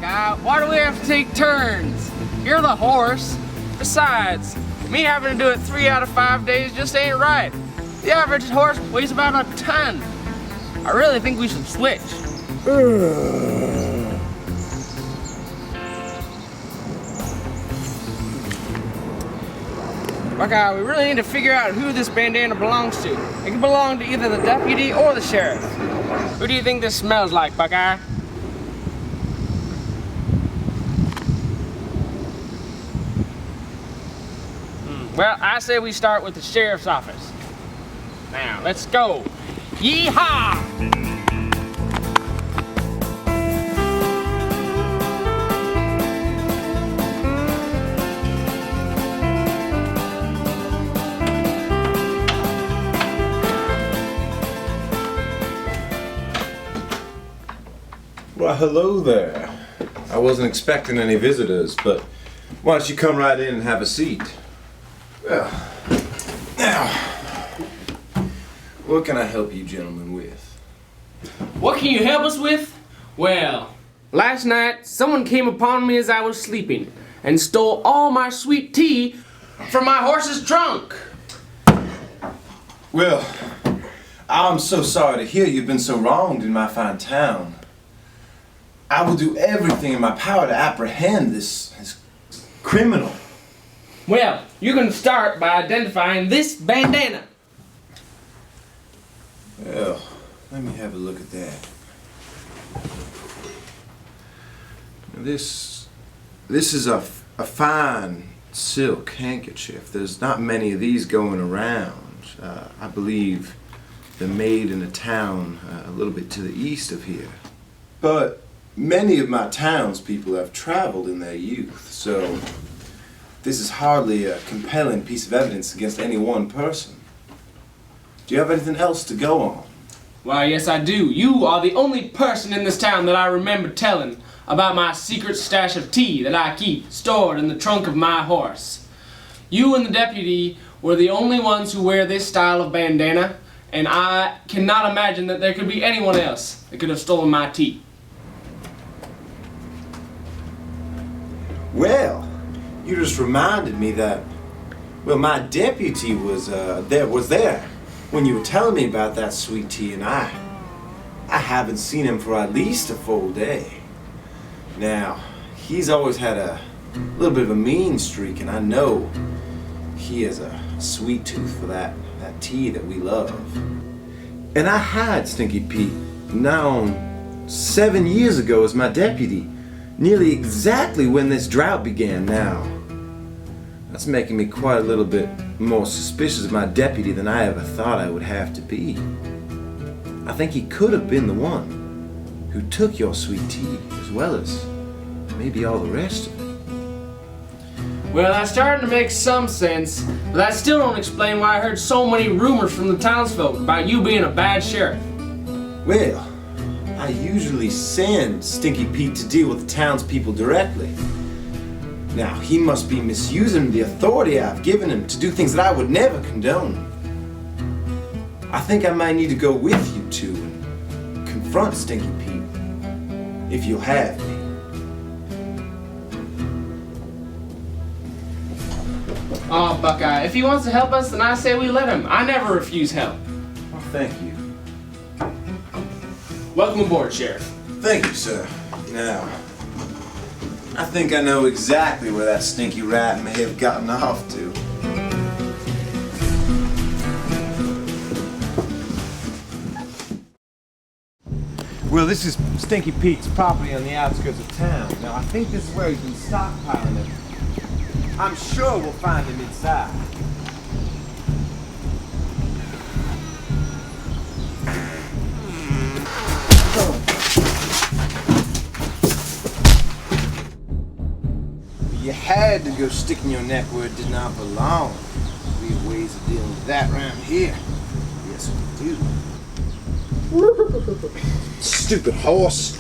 Buckeye. Why do we have to take turns? You're the horse. Besides, me having to do it 3 out of 5 days just ain't right. The average horse weighs about a ton. I really think we should switch. Buckeye, we really need to figure out who this bandana belongs to. It can belong to either the deputy or the sheriff. Who do you think this smells like, Buckeye? Well, I say we start with the sheriff's office. Now, let's go. Yee-haw! Well, hello there. I wasn't expecting any visitors, but why don't you come right in and have a seat? Well, now, what can I help you gentlemen with? What can you help us with? Well, last night someone came upon me as I was sleeping and stole all my sweet tea from my horse's trunk. Well, I'm so sorry to hear you've been so wronged in my fine town. I will do everything in my power to apprehend this criminal. Well, you can start by identifying this bandana. Well, let me have a look at that. This is a fine silk handkerchief. There's not many of these going around. I believe they're made in a town a little bit to the east of here. But many of my townspeople have traveled in their youth, so this is hardly a compelling piece of evidence against any one person. Do you have anything else to go on? Why, yes I do. You are the only person in this town that I remember telling about my secret stash of tea that I keep stored in the trunk of my horse. You and the deputy were the only ones who wear this style of bandana, and I cannot imagine that there could be anyone else that could have stolen my tea. Well, you just reminded me that, well, my deputy was there when you were telling me about that sweet tea, and I haven't seen him for at least a full day. Now, he's always had a little bit of a mean streak, and I know he has a sweet tooth for that tea that we love. And I hired Stinky Pete now 7 years ago as my deputy, nearly exactly when this drought began now. That's making me quite a little bit more suspicious of my deputy than I ever thought I would have to be. I think he could have been the one who took your sweet tea, as well as maybe all the rest of it. Well, that's starting to make some sense, but that still don't explain why I heard so many rumors from the townsfolk about you being a bad sheriff. Well, I usually send Stinky Pete to deal with the townspeople directly. Now, he must be misusing the authority I've given him to do things that I would never condone. I think I might need to go with you two and confront Stinky Pete, if you'll have me. Oh, Buckeye, if he wants to help us, then I say we let him. I never refuse help. Well, thank you. Welcome aboard, Sheriff. Thank you, sir. Now, I think I know exactly where that stinky rat may have gotten off to. Well, this is Stinky Pete's property on the outskirts of town. Now, I think this is where he's been stockpiling it. I'm sure we'll find him inside. You had to go sticking your neck where it did not belong. We have ways of dealing with that around here. Yes, we do. Stupid horse.